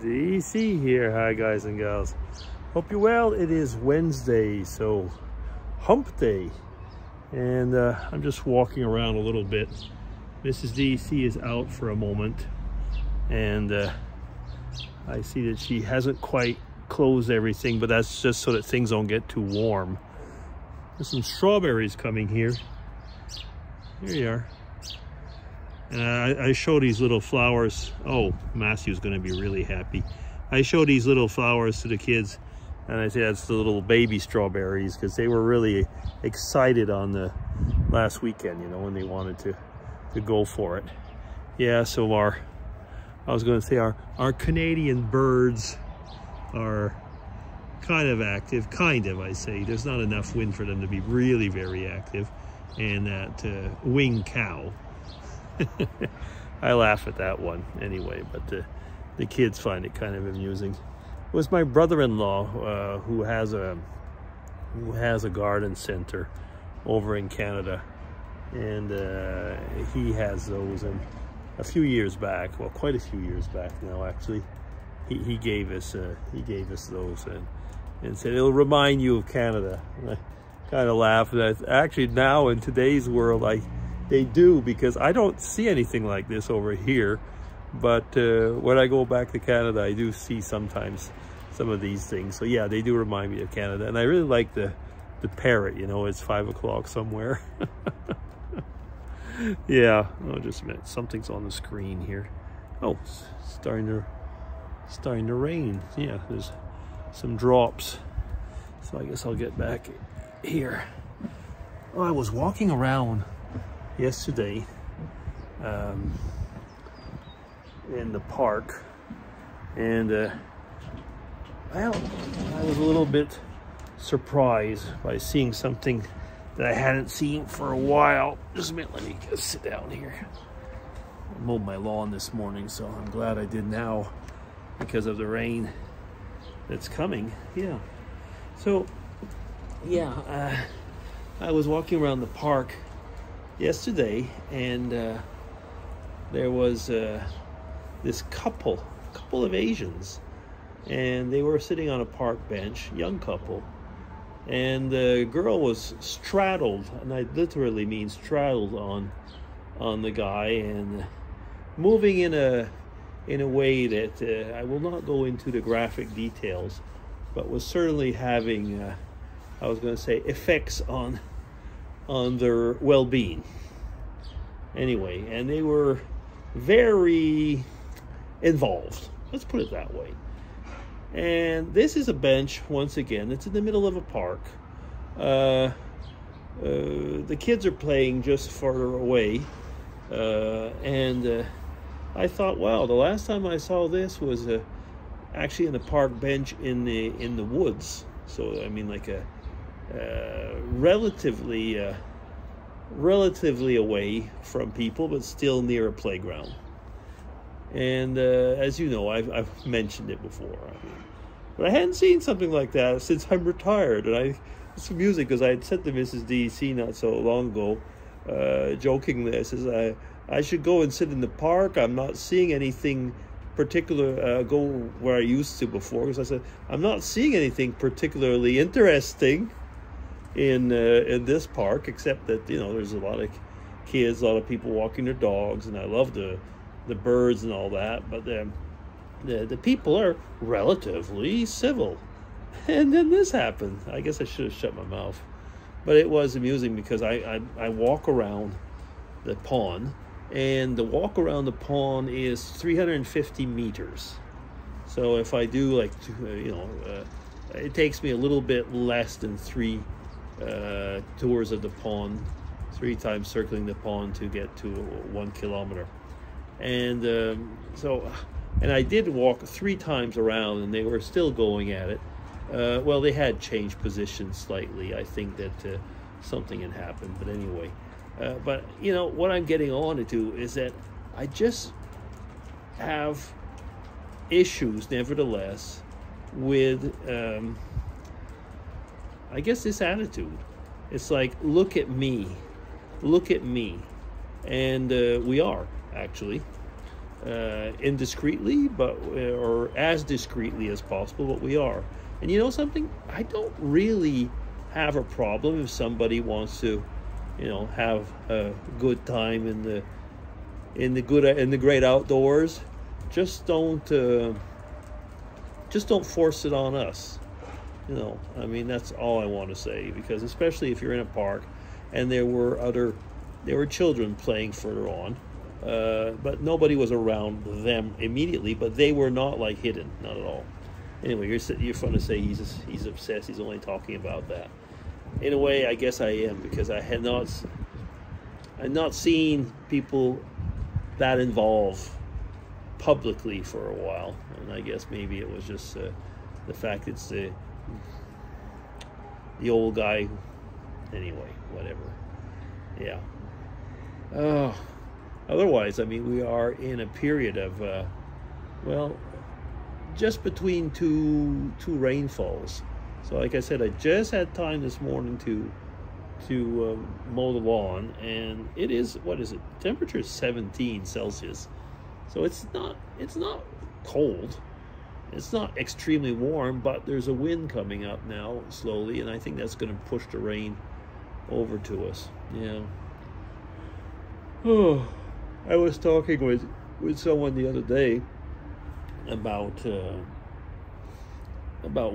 DC here. Hi guys and gals, hope you're well. It is Wednesday, so hump day, and I'm just walking around a little bit. Mrs. DC is out for a moment, and I see that she hasn't quite closed everything, but that's just so that things don't get too warm. There's some strawberries coming here. Here you are. And I show these little flowers. Oh, Matthew's going to be really happy. I show these little flowers to the kids, and I say that's the little baby strawberries, because they were really excited on the last weekend, you know, when they wanted to go for it. Yeah, so I was going to say our Canadian birds are kind of active, I say. There's not enough wind for them to be really very active. And that winged cow. I laugh at that one anyway, but the kids find it kind of amusing. It was my brother-in-law who has a garden center over in Canada, and he has those. And a few years back, well, quite a few years back now, actually, he gave us those and said it'll remind you of Canada. And I kind of laugh at that. Actually, now in today's world, they do, because I don't see anything like this over here. But when I go back to Canada, I do see sometimes some of these things. So yeah, they do remind me of Canada. And I really like the parrot, you know, it's 5 o'clock somewhere. Yeah, oh, just a minute, something's on the screen here. Oh, it's starting to rain. Yeah, there's some drops. So I guess I'll get back here. Well, I was walking around yesterday in the park, and well, I was a little bit surprised by seeing something that I hadn't seen for a while. Just a minute, let me just sit down here. I mowed my lawn this morning, so I'm glad I did now because of the rain that's coming. Yeah, so yeah, I was walking around the park yesterday, and there was this couple of Asians, and they were sitting on a park bench, young couple, and the girl was straddled, and I literally mean straddled on the guy, and moving in a way that I will not go into the graphic details, but was certainly having I was going to say effects on their well-being. Anyway, and they were very involved, let's put it that way. And this is a bench, once again, it's in the middle of a park. The kids are playing just further away, and I thought, wow, the last time I saw this was actually in the park bench in the woods. So I mean, like a relatively away from people, but still near a playground. And as you know, I've mentioned it before, but I hadn't seen something like that since I'm retired. And it's amusing, because I had said to Mrs. DC not so long ago, jokingly, I says I should go and sit in the park. I'm not seeing anything particular. Go where I used to before, because I said I'm not seeing anything particularly interesting in this park, except that, you know, there's a lot of kids, a lot of people walking their dogs, and I love the birds and all that, but the people are relatively civil. And then this happened. I guess I should have shut my mouth, but it was amusing, because I walk around the pond, and the walk around the pond is 350 meters. So if I do, like, you know, it takes me a little bit less than 3 tours of the pond, 3 times circling the pond to get to 1 kilometer. And and I did walk 3 times around, and they were still going at it. Well, they had changed positions slightly. I think that something had happened, but anyway. But you know what I'm getting on to is that I just have issues, nevertheless, with I guess this attitude. It's like, look at me, and we are actually. indiscreetly, but or as discreetly as possible, but we are. And you know something? I don't really have a problem if somebody wants to, you know, have a good time in the great outdoors. Just don't force it on us. You know, I mean, that's all I want to say, because especially if you're in a park and there were children playing further on, but nobody was around them immediately, but they were not like hidden, not at all. Anyway, you're fun to say he's obsessed, he's only talking about that. In a way, I guess I am, because I had not seen people that involved publicly for a while, and I guess maybe it was just the fact it's the old guy. Anyway, whatever. Yeah. Otherwise, I mean, we are in a period of well, just between two rainfalls. So like I said, I just had time this morning to mow the lawn, and it is, what is it? Temperature is 17 Celsius. So it's not cold. It's not extremely warm, but there's a wind coming up now slowly, and I think that's going to push the rain over to us. Yeah. Oh, I was talking with someone the other day about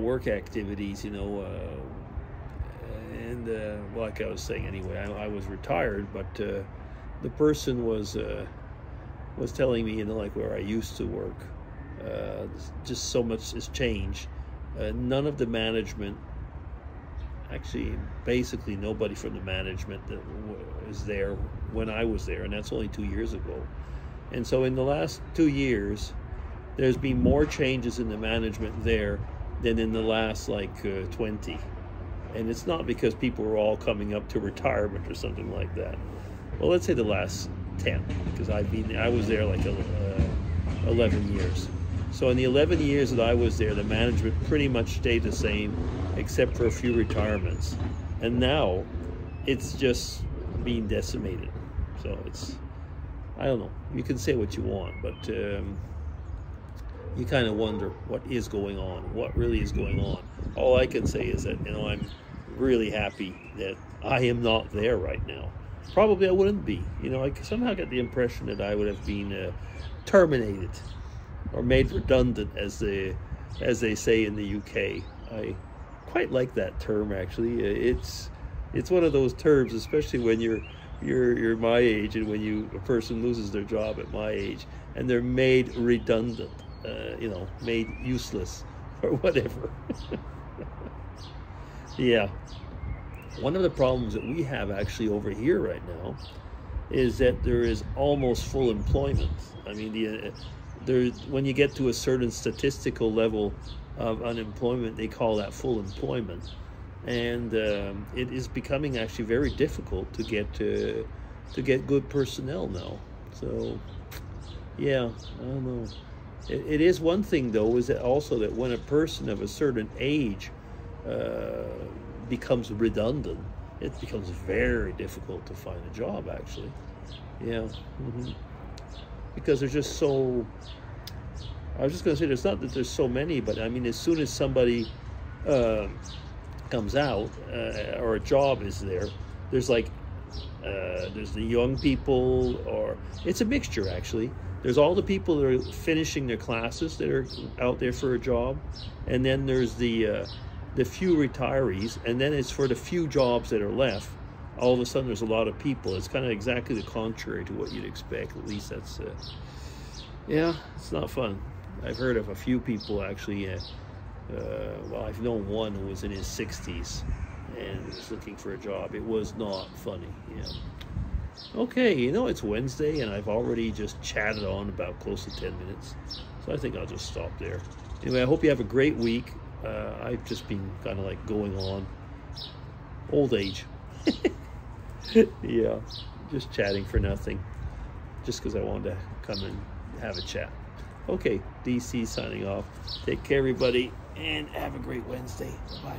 work activities, you know, and well, like I was saying anyway, I was retired, but the person was telling me, you know, like where I used to work, just so much has changed. None of the management, actually, basically nobody from the management that was there when I was there, and that's only 2 years ago. And so in the last 2 years, there's been more changes in the management there than in the last like 20. And it's not because people were all coming up to retirement or something like that. Well, let's say the last 10, because I was there like 11 years. So in the 11 years that I was there, the management pretty much stayed the same, except for a few retirements. And now it's just being decimated. So it's, I don't know, you can say what you want, but you kind of wonder what is going on, what really is going on. All I can say is that, you know, I'm really happy that I am not there right now. Probably I wouldn't be. You know, I somehow get the impression that I would have been terminated or made redundant, as they say in the UK. I quite like that term, actually. It's one of those terms, especially when you're my age, and when a person loses their job at my age and they're made redundant, you know, made useless or whatever. Yeah. One of the problems that we have actually over here right now is that there is almost full employment. I mean, when you get to a certain statistical level of unemployment, they call that full employment, and it is becoming actually very difficult to get good personnel now. So, yeah, I don't know. It is one thing though, is that also that when a person of a certain age becomes redundant, it becomes very difficult to find a job, actually. Yeah. Because there's just so, I was just going to say, there's not that there's so many, but I mean, as soon as somebody comes out or a job is there, there's like, there's the young people, or it's a mixture actually. There's all the people that are finishing their classes that are out there for a job, and then there's the few retirees, and then it's for the few jobs that are left. All of a sudden there's a lot of people. It's kind of exactly the contrary to what you'd expect. At least that's, yeah, it's not fun. I've heard of a few people actually, well, I've known one who was in his 60s and was looking for a job. It was not funny, yeah. Okay, you know, it's Wednesday and I've already just chatted on about close to 10 minutes. So I think I'll just stop there. Anyway, I hope you have a great week. I've just been kind of like going on. Old age. Yeah, just chatting for nothing. Just because I wanted to come and have a chat. Okay, DC signing off. Take care, everybody, and have a great Wednesday. Bye.